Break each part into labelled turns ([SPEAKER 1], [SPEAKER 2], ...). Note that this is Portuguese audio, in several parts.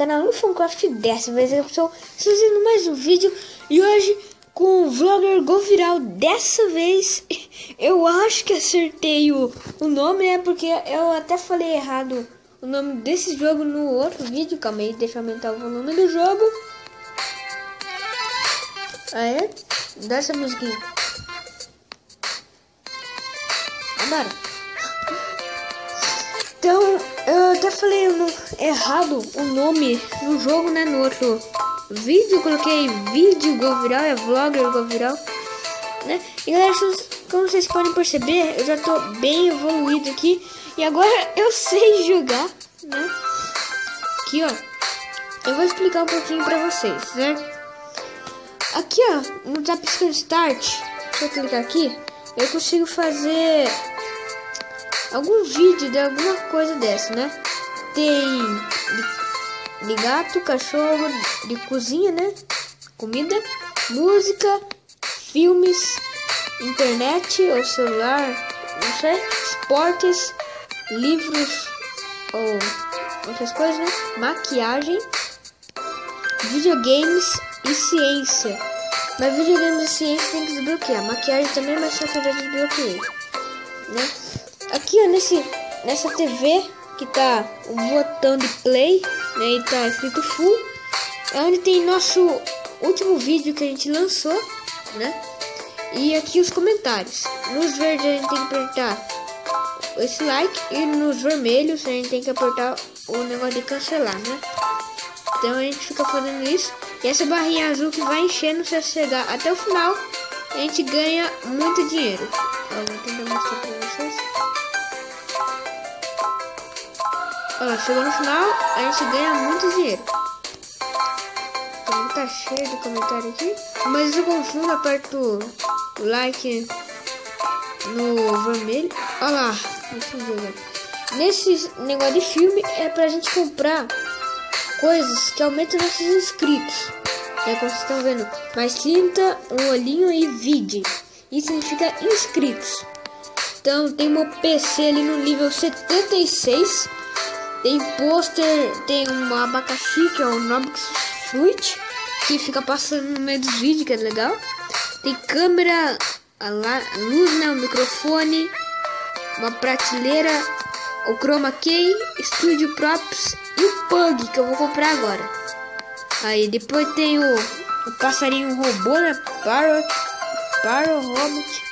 [SPEAKER 1] canal Ufoncraft. Dessa vez eu estou fazendo mais um vídeo e hoje com o vlogger Go Viral. Dessa vez eu acho que acertei o nome, né? Porque eu até falei errado o nome desse jogo no outro vídeo. Calma aí, deixa eu aumentar o volume do jogo. Aí, dá essa musiquinha. Agora. Então, eu até falei errado o nome no jogo, né? No outro vídeo, eu coloquei vídeo Go Viral, é vlogger Go Viral, né? E galera, como vocês podem perceber, eu já tô bem evoluído aqui. E agora eu sei jogar, né? Aqui, ó. Eu vou explicar um pouquinho pra vocês, né? Aqui, ó, no tá piscando Start. Se eu clicar aqui, eu consigo fazer algum vídeo de alguma coisa dessa, né? Tem de gato, cachorro, de cozinha, né? Comida, música, filmes, internet ou celular, não sei, esportes, livros ou outras coisas, né? Maquiagem, videogames e ciência. Mas videogames e ciência tem que desbloquear. Maquiagem também, mas só que eu já desbloqueei, né? Aqui, ó, nessa TV que tá o botão de play, né, e tá escrito full, é onde tem nosso último vídeo que a gente lançou, né? E aqui os comentários. Nos verdes a gente tem que apertar esse like e nos vermelhos a gente tem que apertar o negócio de cancelar, né? Então a gente fica fazendo isso. E essa barrinha azul que vai enchendo, se chegar até o final, a gente ganha muito dinheiro. Eu vou tentar mostrar pra vocês. Ó, chegou no final, a gente ganha muito dinheiro. Então tá cheio de comentário aqui. Mas eu confundo, aperto o like no vermelho. Olha lá, nesse negócio de filme é pra gente comprar coisas que aumentam nossos inscritos. É como vocês estão vendo, mais 30, um olhinho e vídeo. Isso significa inscritos. Então tem meu PC ali no nível 76. Tem pôster, tem um abacaxi que é o Nobix Fruit, que fica passando no meio dos vídeos, que é legal. Tem câmera, a luz, né, o microfone, uma prateleira, o Chroma Key, Studio Props e o Pug, que eu vou comprar agora. Aí depois tem o passarinho robô, né, Parrot Robot.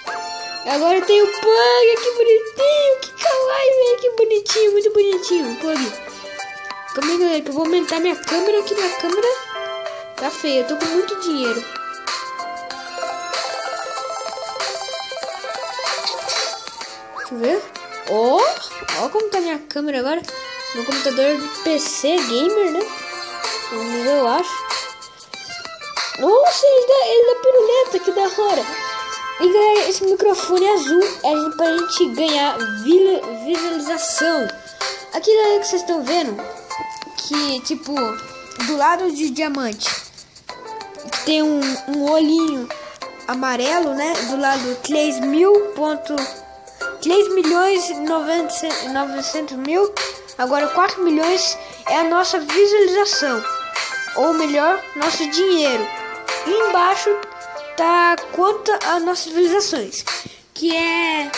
[SPEAKER 1] Agora tem o Pug, que bonitinho, que kawaii, velho, que bonitinho, muito bonitinho, Pug. Calma aí, galera, que eu vou aumentar minha câmera, que minha câmera tá feia, eu tô com muito dinheiro. Deixa eu ver. Ó como tá minha câmera agora. Meu computador de PC gamer, né? Eu acho. Nossa, ele dá piruleta, que da hora. E galera, esse microfone azul é pra gente ganhar visualização. Aqui, galera, que vocês estão vendo, que tipo, do lado de diamante tem um olhinho amarelo, né? Do lado 3 milhões e 900 mil. Agora 4 milhões é a nossa visualização, ou melhor, nosso dinheiro. E embaixo tá quanto as nossas visualizações, que é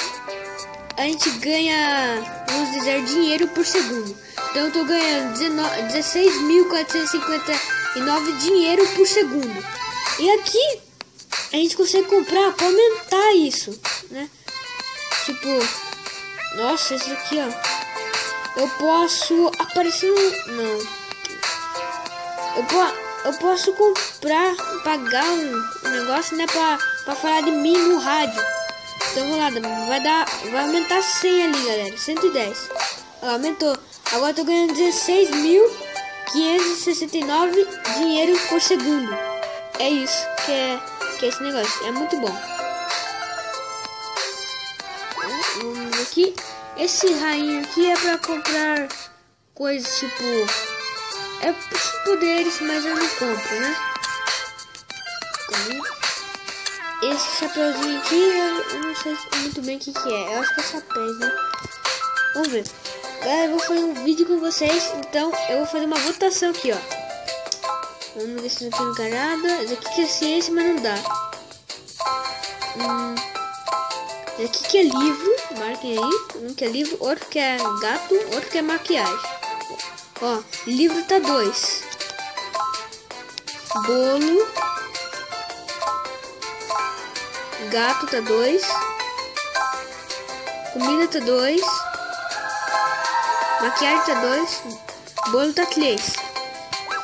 [SPEAKER 1] a gente ganha, vamos dizer, dinheiro por segundo. Então eu tô ganhando 16.459 dinheiro por segundo. E aqui a gente consegue comprar para aumentar isso, né? Tipo, nossa, esse aqui, ó, eu posso aparecer não. Eu posso comprar, pagar um negócio, né, pra falar de mim no rádio. Então vamos lá, vai aumentar 100 ali, galera, 110. Ó, aumentou. Agora eu tô ganhando 16.569 dinheiro por segundo. É isso que é esse negócio, é muito bom. Vamos ver aqui. Esse rainho aqui é pra comprar coisas tipo, é poderes, mas eu não compro, né? Esse chapeuzinho aqui, eu não sei muito bem o que é. Eu acho que é chapéu, né? Vamos ver. Galera, eu vou fazer um vídeo com vocês. Então eu vou fazer uma votação aqui, ó. Vamos ver se não tem encarada. Esse aqui que é ciência, mas não dá. Esse aqui que é livro. Marquem aí. Um que é livro, outro que é gato, outro que é maquiagem. Ó, livro tá 2. Bolo. Gato tá 2. Comida tá 2. Maquiagem tá 2. Bolo tá 3.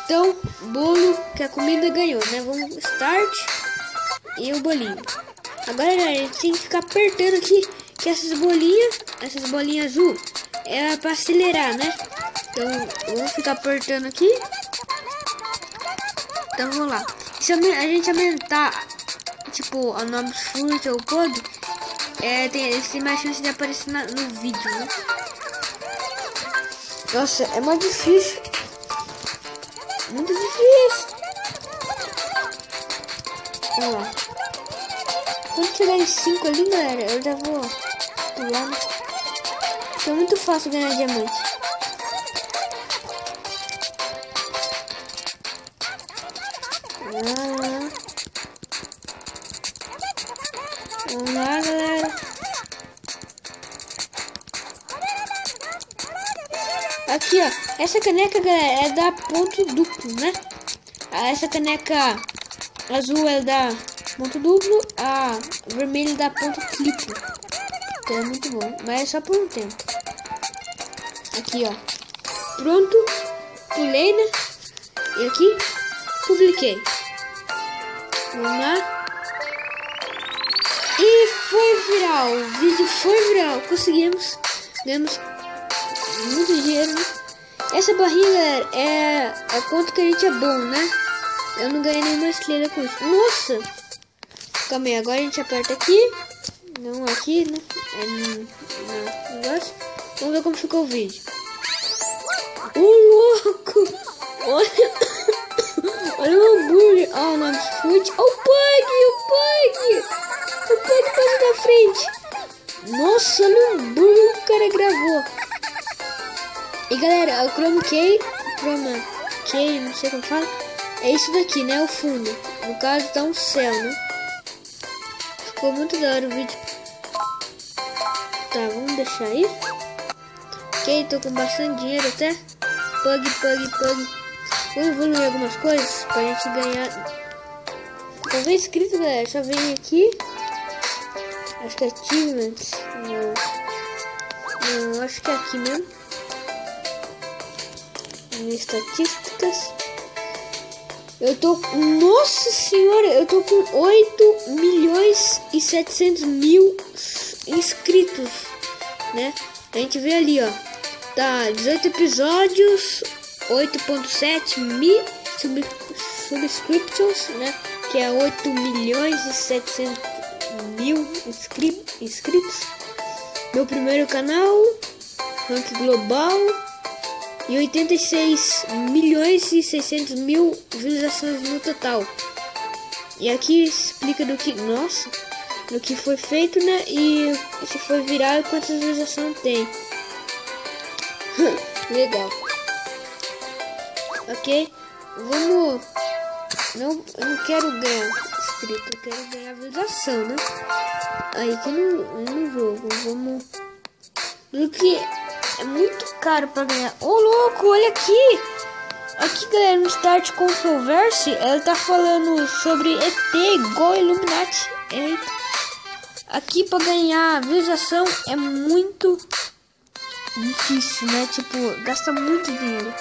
[SPEAKER 1] Então, bolo que a comida ganhou, né? Vamos start. E o bolinho. Agora, galera, a gente tem que ficar apertando aqui. Que essas bolinhas azul, é pra acelerar, né? Então, vamos ficar apertando aqui. Então, vamos lá. Se a gente aumentar, tipo, o nome fruit ou pug, tem mais chance de aparecer no vídeo, né? Nossa, é mais difícil. Muito difícil. Vamos lá. Quando chegar em 5 ali, galera, eu já vou pular. É muito fácil ganhar diamante. Vamos lá, galera. Aqui, ó. Essa caneca, galera, é da ponto duplo, né? Essa caneca azul é da ponto duplo. A vermelha é da ponto triplo. Então é muito bom. Mas é só por um tempo. Aqui, ó. Pronto. Pulei, né? E aqui, publiquei. Vamos lá. E foi viral. O vídeo foi viral. Conseguimos. Ganhamos muito dinheiro, né? Essa barrinha, galera, é quanto que a gente é bom, né? Eu não ganhei nenhuma estrela com isso. Nossa! Calma aí, agora a gente aperta aqui. Não aqui, né? No negócio. Vamos ver como ficou o vídeo. Louco! Olha! Olha o hambúrguer. Ó, o nome do food. Ó, o Pug! O Pug passa na frente. Nossa, olha o hambúrguer que o cara gravou. E galera, o Chroma Key, não sei como fala, é isso daqui, né? O fundo. No caso, tá um céu, né? Ficou muito da hora o vídeo. Tá, vamos deixar aí. Ok, tô com bastante dinheiro até. Pug. Vamos evoluir algumas coisas pra gente ganhar. Pra ver inscrito, galera, só vem aqui. Acho que é achievements. Não, acho que é aqui mesmo. Minhas estatísticas. Eu tô... Nossa senhora, eu tô com 8.700.000 inscritos, né? A gente vê ali, ó. Tá 18 episódios, 8.7 mil subscriptions, né? Que é 8.700.000 inscritos. Meu primeiro canal, rank global. E 86.600.000 visualizações no total. E aqui explica do que foi feito, né? E se foi viral e quantas visualizações tem. Legal. Ok? Vamos... eu não quero ganhar inscrito, eu quero ganhar visualização, né? Aí aqui no jogo, vamos... Do que... É muito caro pra ganhar. Ô, louco, olha aqui. Aqui, galera, no Start Controversy, ela tá falando sobre ET igual Illuminati. Eita. Aqui pra ganhar visualização é muito difícil, né? Tipo, gasta muito dinheiro.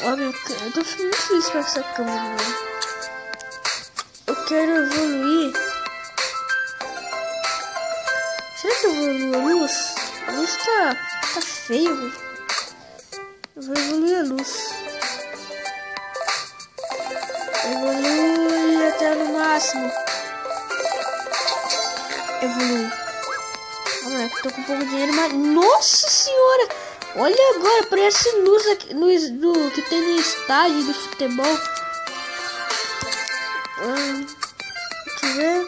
[SPEAKER 1] Olha, eu tô muito feliz com essa câmera, né? Eu quero evoluir. Será que eu vou evoluir a luz? A luz tá feio, velho. Eu vou evoluir a luz. Evolui até no máximo. Evolui. Vamos lá, tô com pouco dinheiro, mas... Nossa senhora! Olha agora, parece luz aqui, luz do que tem no estádio de futebol. Deixa eu ver.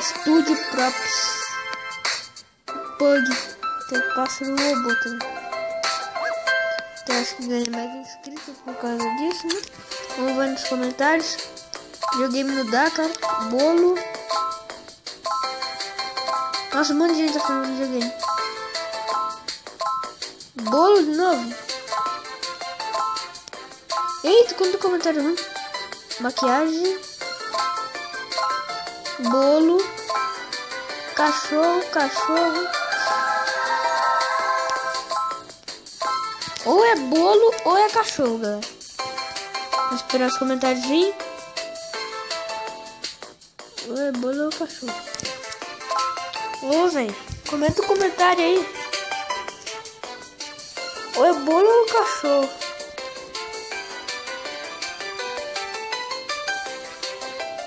[SPEAKER 1] Studio Props. pug. Tem pássaro robô também. Então acho que ganha mais inscritos por causa disso, né? Vamos ver nos comentários. Videogame no Dakar, bolo. Nossa, um monte de gente tá falando de videogame. Bolo de novo. Eita, quanto comentário não? Maquiagem. Bolo. Cachorro. Ou é bolo ou é cachorro, galera. Vou esperar os comentários vir. Ou é bolo ou cachorro. Ô, velho, comenta o comentário aí. Ou é bolo ou cachorro.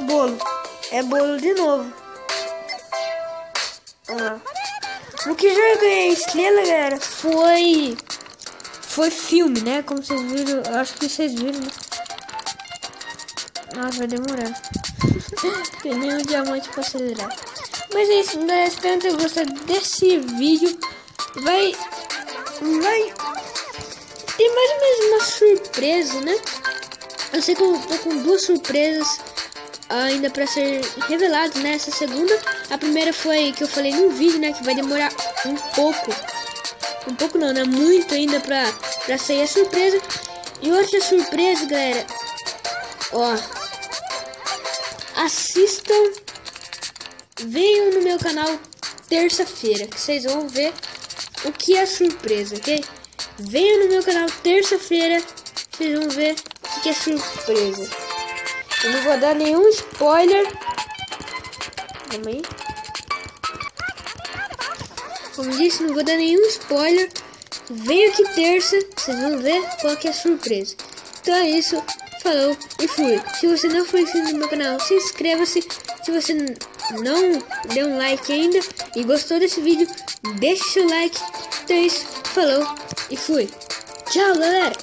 [SPEAKER 1] Bolo. É bolo de novo. O que já ganhei estrela, galera, foi filme, né? Como vocês viram, acho que vocês viram, né? Nossa, vai demorar. Tem nenhum diamante pra acelerar. Mas é isso, galera. Espero ter gostado desse vídeo. Vai ter mais ou menos uma surpresa, né? Eu sei que eu tô com duas surpresas ainda pra ser reveladas, né? Essa segunda, a primeira foi que eu falei no vídeo, né? Que vai demorar um pouco não, né? Muito ainda pra sair a surpresa. E outra surpresa, galera, ó, assistam, venham no meu canal terça-feira, que vocês vão ver o que é surpresa, ok? Venham no meu canal terça-feira, vocês vão ver o que é surpresa. Eu não vou dar nenhum spoiler. Calma aí. Como disse, não vou dar nenhum spoiler. Venha aqui terça, vocês vão ver qual que é a surpresa. Então é isso. Falou e fui. Se você não for inscrito no meu canal, se inscreva-se. Se você não deu um like ainda e gostou desse vídeo, deixe seu like. Então é isso. Falou e fui. Tchau, galera.